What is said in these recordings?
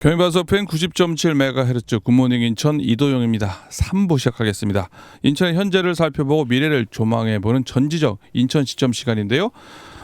경인방송 FM 90.7MHz 굿모닝 인천 이도영입니다. 3부 시작하겠습니다. 인천의 현재를 살펴보고 미래를 조망해보는 전지적 인천 시점 시간인데요.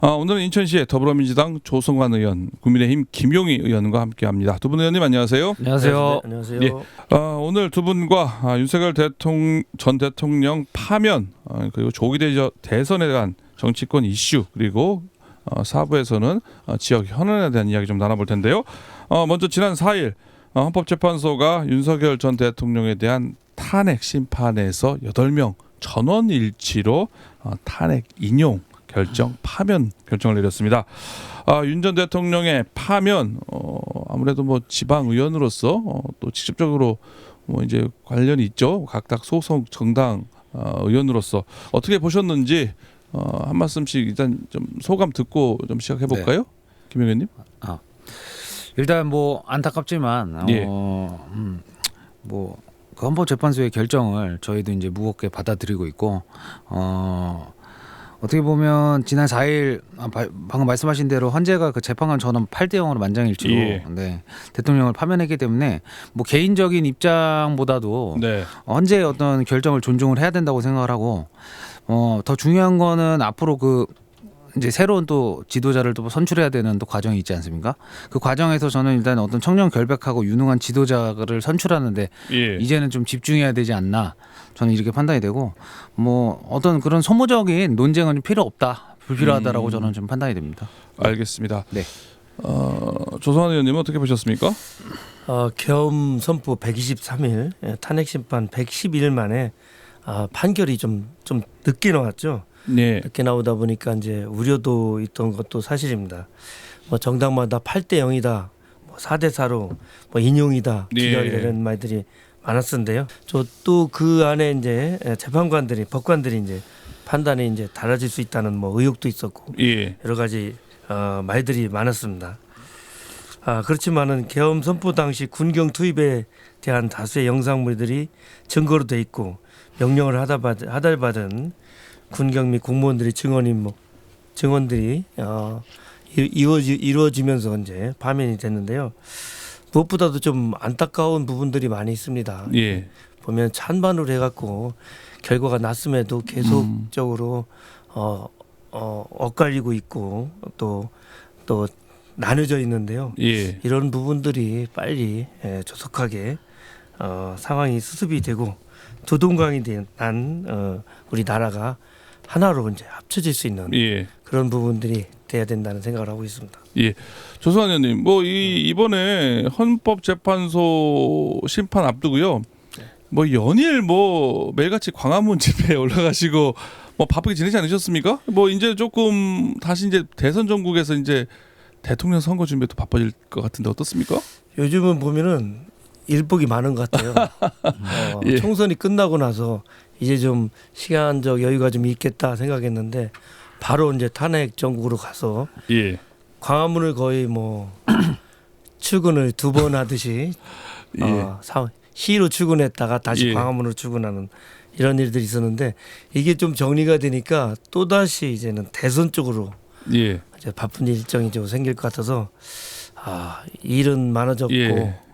오늘은 인천시의 더불어민주당 조성관 의원, 국민의힘 김용희 의원과 함께합니다. 두 분 의원님 안녕하세요. 안녕하세요. 네, 안녕하세요. 예. 오늘 두 분과 윤석열 전 대통령 파면 그리고 조기 대선에 대한 정치권 이슈 그리고 4부에서는 지역 현안에 대한 이야기 좀 나눠볼 텐데요. 먼저 지난 4일 헌법재판소가 윤석열 전 대통령에 대한 탄핵 심판에서 8명 전원 일치로 탄핵 인용 결정, 파면 결정을 내렸습니다. 윤 전 대통령의 파면 아무래도 뭐 지방 의원으로서 또 직접적으로 뭐 이제 관련이 있죠. 각각 소속 정당 의원으로서 어떻게 보셨는지 한 말씀씩 일단 좀 소감 듣고 좀 시작해 볼까요, 김 의원님? 일단 뭐 안타깝지만 예. 뭐 그 헌법재판소의 결정을 저희도 이제 무겁게 받아들이고 있고 어떻게 보면 지난 4일 방금 말씀하신 대로 헌재가 그 재판관 전원 8대 0으로 만장일치로 네, 대통령을 파면했기 때문에 뭐 개인적인 입장보다도 헌재의 어떤 결정을 존중을 해야 된다고 생각을 하고 더 중요한 거는 앞으로 그 이제 새로운 또 지도자를 또 선출해야 되는 또 과정이 있지 않습니까? 그 과정에서 저는 일단 어떤 청년 결백하고 유능한 지도자를 선출하는데 이제는 좀 집중해야 되지 않나 저는 이렇게 판단이 되고 뭐 어떤 그런 소모적인 논쟁은 좀 필요 없다, 불필요하다라고 저는 좀 판단이 됩니다. 알겠습니다. 네. 조성환 의원님은 어떻게 보셨습니까? 계엄 선포 123일, 탄핵 심판 111일 만에 판결이 좀 늦게 나왔죠. 네. 늦게 나오다 보니까 이제 우려도 있던 것도 사실입니다. 뭐 정당마다 8대 0이다, 뭐 4대 4로 뭐 인용이다, 기각이다 이런 말들이 많았었는데요. 저 또 그 안에 이제 재판관들이, 법관들이 이제 판단이 이제 달라질 수 있다는 뭐 의혹도 있었고 여러 가지 말들이 많았습니다. 그렇지만은 계엄 선포 당시 군경 투입에 대한 다수의 영상물들이 증거로 돼 있고 명령을 하달받은 군경 및 공무원들의 증언들이 이루어지면서 이제 파면이 됐는데요. 무엇보다도 좀 안타까운 부분들이 많이 있습니다. 보면 찬반으로 해갖고 결과가 났음에도 계속적으로 엇갈리고 있고 또 나눠져 있는데요. 이런 부분들이 빨리 조속하게 상황이 수습이 되고 두동강이 난 우리 나라가 하나로 이제 합쳐질 수 있는 그런 부분들이 돼야 된다는 생각을 하고 있습니다. 조성환 의원님, 뭐 이번에 헌법재판소 심판 앞두고요. 뭐 연일 뭐 매일같이 광화문 집회에 올라가시고 뭐 바쁘게 지내지 않으셨습니까? 뭐 이제 조금 다시 이제 대선 전국에서 이제 대통령 선거 준비도 바빠질 것 같은데 어떻습니까? 요즘은 보면은 일복이 많은 것 같아요. 총선이 끝나고 나서 이제 좀 시간적 여유가 좀 있겠다 생각했는데 바로 이제 탄핵 전국으로 가서 광화문을 거의 뭐 출근을 2번 하듯이 시로 출근했다가 다시 광화문으로 출근하는 이런 일들이 있었는데 이게 좀 정리가 되니까 또 다시 이제는 대선 쪽으로 이제 바쁜 일정이 좀 생길 것 같아서 일은 많아졌고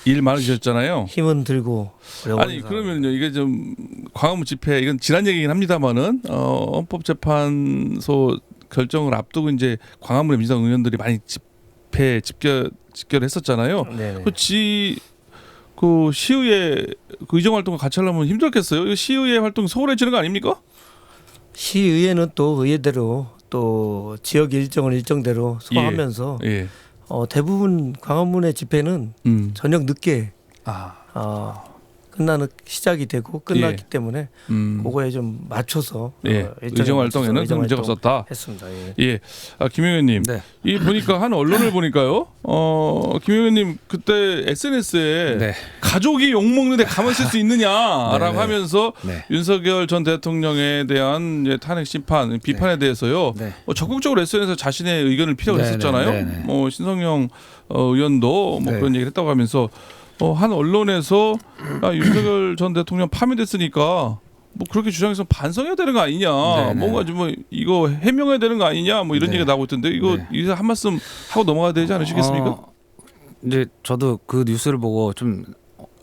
일 많으셨잖아요. 힘은 들고 아니 그러면요 이게 좀 광화문 집회 이건 지난 얘기긴 합니다만은 헌법재판소 결정을 앞두고 이제 광화문에 민주당 의원들이 많이 집결을 했었잖아요. 그 시의회 그 의정 활동을 같이 하려면 힘들겠어요. 시의회 활동 소홀해지는 거 아닙니까? 시의회는 또 의회대로 또 지역 일정대로 소화하면서 대부분 광화문의 집회는 저녁 늦게 끝나는 시작이 되고 끝났기 때문에 그거에 좀 맞춰서 의정 활동에는 큰 문제가 없었다. 했습니다. 김 의원님, 이 보니까 한 언론을 보니까요. 김 의원님 그때 SNS에 가족이 욕 먹는데 가만 있을 수 있느냐라고 하면서 윤석열 전 대통령에 대한 이제 탄핵 심판 비판에 대해서요. 적극적으로 SNS에 자신의 의견을 피력을 했었잖아요. 뭐 신성영 의원도 뭐 그런 얘기를 했다고 하면서. 한 언론에서 윤석열 전 대통령 파면됐으니까 뭐 그렇게 주장해서 반성해야 되는 거 아니냐, 뭔가 좀 뭐 이거 해명해야 되는 거 아니냐, 뭐 이런 얘기가 나오고 있던데 이거 한 말씀 하고 넘어가야 되지 않으시겠습니까? 이제 저도 그 뉴스를 보고 좀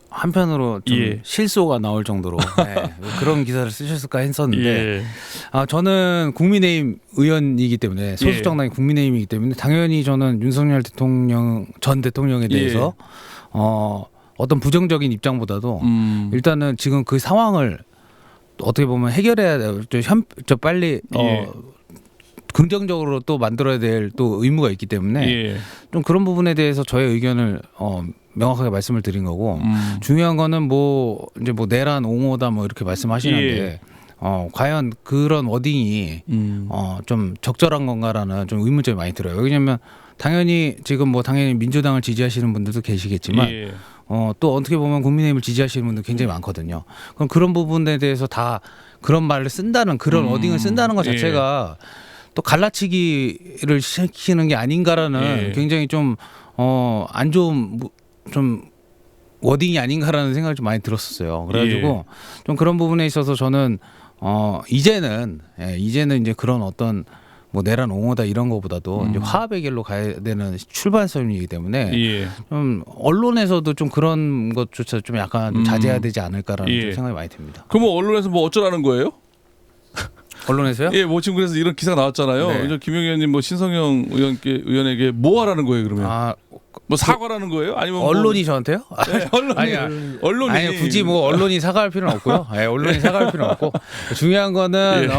한편으로 좀 실소가 나올 정도로 그런 기사를 쓰셨을까 했었는데 저는 국민의힘 의원이기 때문에 소속 정당이 국민의힘이기 때문에 당연히 저는 윤석열 전 대통령에 대해서 어떤 부정적인 입장보다도 일단은 지금 그 상황을 어떻게 보면 해결해야 돼요. 빨리 긍정적으로 또 만들어야 될 또 의무가 있기 때문에 좀 그런 부분에 대해서 저의 의견을 명확하게 말씀을 드린 거고 중요한 거는 뭐 이제 뭐 내란 옹호다 뭐 이렇게 말씀하시는데 과연 그런 워딩이 좀 적절한 건가라는 좀 의문점이 많이 들어요. 왜냐하면 당연히 지금 뭐 당연히 민주당을 지지하시는 분들도 계시겠지만 또 어떻게 보면 국민의힘을 지지하시는 분들 굉장히 많거든요. 그럼 그런 부분에 대해서 다 그런 말을 쓴다는 그런 워딩을 쓴다는 것 자체가 또 갈라치기를 시키는 게 아닌가라는 굉장히 좀 안 좋은 좀 워딩이 아닌가라는 생각이 좀 많이 들었었어요. 그래가지고 좀 그런 부분에 있어서 저는 이제는 이제 그런 어떤 뭐 내란 옹호다 이런 거보다도 이제 화합의 길로 가야 되는 출발선이기 때문에 좀 언론에서도 좀 그런 것조차 좀 약간 좀 자제해야 되지 않을까라는 좀 생각이 많이 듭니다. 그럼 뭐 언론에서 뭐 어쩌라는 거예요? 언론에서요? 예, 뭐 지금 그래서 이런 기사가 나왔잖아요. 네. 김용현 의원님 뭐 신성영 의원에게 뭐 하라는 거예요, 그러면? 뭐 사과라는 거예요? 아니면 언론이 저한테요? 네, 언론이 아니 굳이 뭐 언론이 사과할 필요는 없고요. 언론이 사과할 필요는 없고 중요한 거는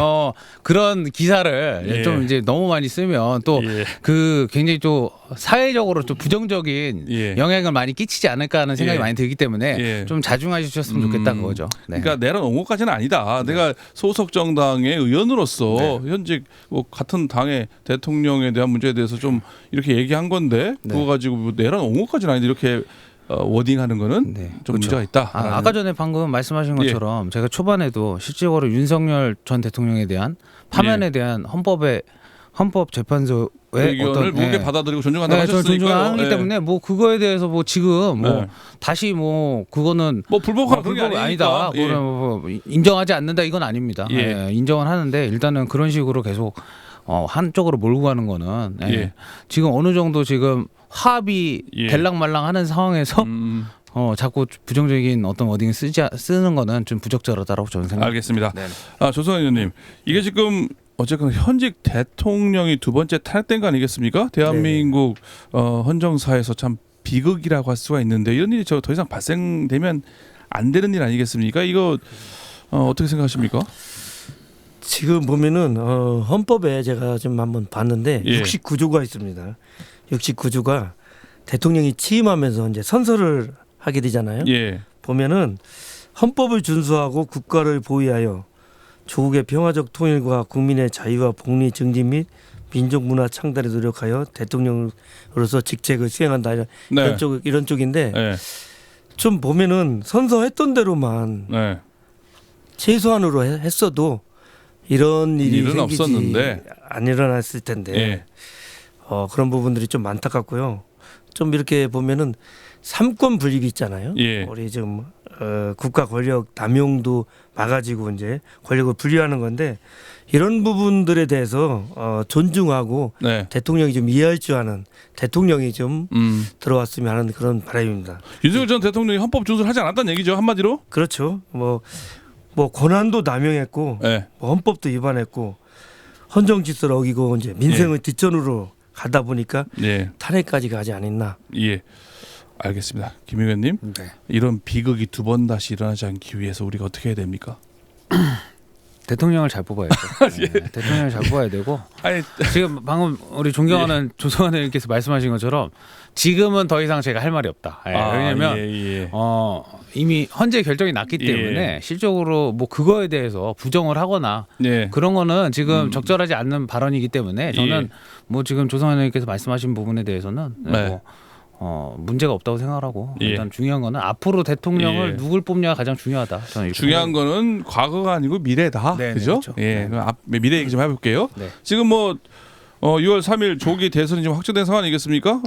그런 기사를 좀 이제 너무 많이 쓰면 또 그 굉장히 또 사회적으로 좀 부정적인 영향을 많이 끼치지 않을까 하는 생각이 많이 들기 때문에 좀 자중하셨으면 좋겠다 그거죠. 네. 그러니까 내란 옹호까지는 아니다. 내가 소속 정당의 의원으로서 현직 뭐 같은 당의 대통령에 대한 문제에 대해서 좀 이렇게 얘기한 건데 그거 가지고 뭐 내란 옹호까지는 아닌데 이렇게 워딩하는 거는 좀 문제가 있다. 아까 전에 방금 말씀하신 것처럼 제가 초반에도 실질적으로 윤석열 전 대통령에 대한 파면에 대한 헌법재판소의 의견을 무게 받아들이고 존중한다고 하셨으니까요. 존중하기 때문에 뭐 그거에 대해서 뭐 지금 뭐 다시 뭐 그거는 뭐 불법한 그게 아니다. 뭐 인정하지 않는다 이건 아닙니다. 인정은 하는데 일단은 그런 식으로 계속 한쪽으로 몰고 가는 거는 지금 어느 정도 지금 화합이 될랑말랑하는 상황에서 자꾸 부정적인 어떤 워딩을 쓰는 거는 좀 부적절하다라고 저는 생각합니다. 알겠습니다. 조성현 의원님, 이게 지금 어쨌든 현직 대통령이 두 번째 탄핵된 거 아니겠습니까? 대한민국 헌정사에서 참 비극이라고 할 수가 있는데 이런 일이 더 이상 발생되면 안 되는 일 아니겠습니까? 이거 어떻게 생각하십니까? 지금 보면은 헌법에 제가 좀 한번 봤는데 69조가 있습니다. 69조가 대통령이 취임하면서 이제 선서를 하게 되잖아요. 보면은 헌법을 준수하고 국가를 보위하여 조국의 평화적 통일과 국민의 자유와 복리 증진 및 민족 문화 창달에 노력하여 대통령으로서 직책을 수행한다 이런 쪽인데 좀 보면은 선서했던 대로만 최소한으로 했어도 이런 일이 일은 없었는데 안 일어났을 텐데 그런 부분들이 좀 안타깝고요. 좀 이렇게 보면은 삼권 분립이 있잖아요. 우리 지금 국가 권력 남용도 막아지고 이제 권력을 분리하는 건데 이런 부분들에 대해서 존중하고 대통령이 좀 이해할 줄 아는 대통령이 좀 들어왔으면 하는 그런 바람입니다. 윤석열 전 대통령이 헌법 준수를 하지 않았다는 얘기죠, 한마디로? 그렇죠. 뭐 권한도 남용했고 뭐 헌법도 위반했고 헌정 질서를 어기고 이제 민생의 뒷전으로 가다 보니까 탄핵까지 가지 않았나. 알겠습니다. 김 의원님, 이런 비극이 두 번 다시 일어나지 않기 위해서 우리가 어떻게 해야 됩니까? 대통령을 잘 뽑아야죠. 대통령을 잘 뽑아야 되고 지금 방금 우리 존경하는 조성환 의원께서 말씀하신 것처럼 지금은 더 이상 제가 할 말이 없다. 왜냐하면 이미 헌재 결정이 났기 때문에 실적으로 뭐 그거에 대해서 부정을 하거나 그런 거는 지금 적절하지 않는 발언이기 때문에 저는 뭐 지금 조성환 의원께서 말씀하신 부분에 대해서는 문제가 없다고 생각하고 일단 중요한 거는 앞으로 대통령을 누굴 뽑냐가 가장 중요하다. 저는 중요한 거는 과거가 아니고 미래다. 그죠? 그렇죠. 미래 얘기 좀 해볼게요. 지금 뭐 6월 3일 조기 대선이 지금 확정된 상황이겠습니까?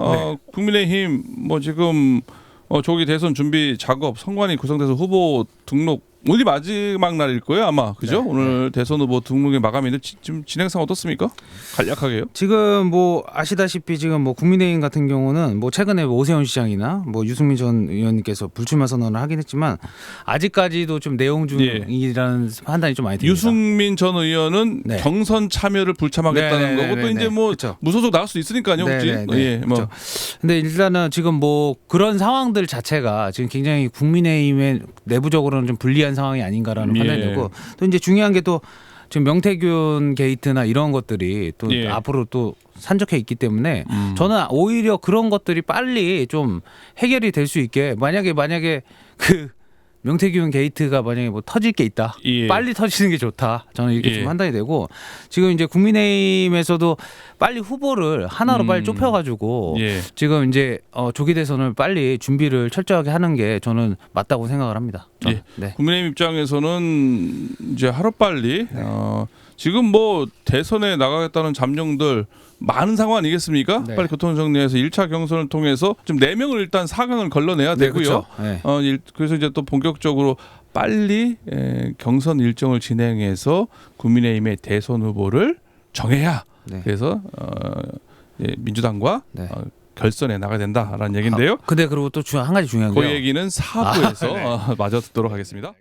국민의힘 뭐 지금 조기 대선 준비 작업 선관위 구성돼서 후보 등록 오늘이 마지막 날일 거예요 아마 그죠? 네. 오늘 대선 후보 등록의 마감인데 지금 진행상 어떻습니까? 간략하게요. 지금 뭐 아시다시피 지금 뭐 국민의힘 같은 경우는 뭐 최근에 오세훈 시장이나 뭐 유승민 전 의원님께서 불출마 선언을 하긴 했지만 아직까지도 좀 내용 중이라는 판단이 좀 많이 듭니다. 유승민 전 의원은 네. 경선 참여를 불참하겠다는 거고 또 이제 뭐 그렇죠. 무소속 나갈 수 있으니까요. 그렇지? 예, 뭐. 그렇죠. 근데 일단은 지금 뭐 그런 상황들 자체가 지금 굉장히 국민의힘의 내부적으로는 좀 불리한 상황이 아닌가라는 판단이 들고 또 이제 중요한 게 또 지금 명태균 게이트나 이런 것들이 또 앞으로 또 산적해 있기 때문에 저는 오히려 그런 것들이 빨리 좀 해결이 될 수 있게 만약에 그 명태균 게이트가 만약에 뭐 터질 게 있다. 빨리 터지는 게 좋다. 저는 이렇게 좀 판단이 되고 지금 이제 국민의힘에서도 빨리 후보를 하나로 빨리 좁혀가지고 지금 이제 조기 대선을 빨리 준비를 철저하게 하는 게 저는 맞다고 생각을 합니다. 네. 국민의힘 입장에서는 이제 하루빨리 지금 뭐 대선에 나가겠다는 잠룡들 많은 상황 아니겠습니까? 네. 빨리 교통 정리해서 1차 경선을 통해서 좀 4명을 일단 4강을 걸러내야 되고요. 그렇죠. 그래서 이제 또 본격적으로 빨리 경선 일정을 진행해서 국민의힘의 대선 후보를 정해야 그래서 민주당과 결선에 나가야 된다라는 얘기인데요. 근데 그리고 또 한 가지 중요한 그 게요. 얘기는 4부에서 마저 듣도록 하겠습니다.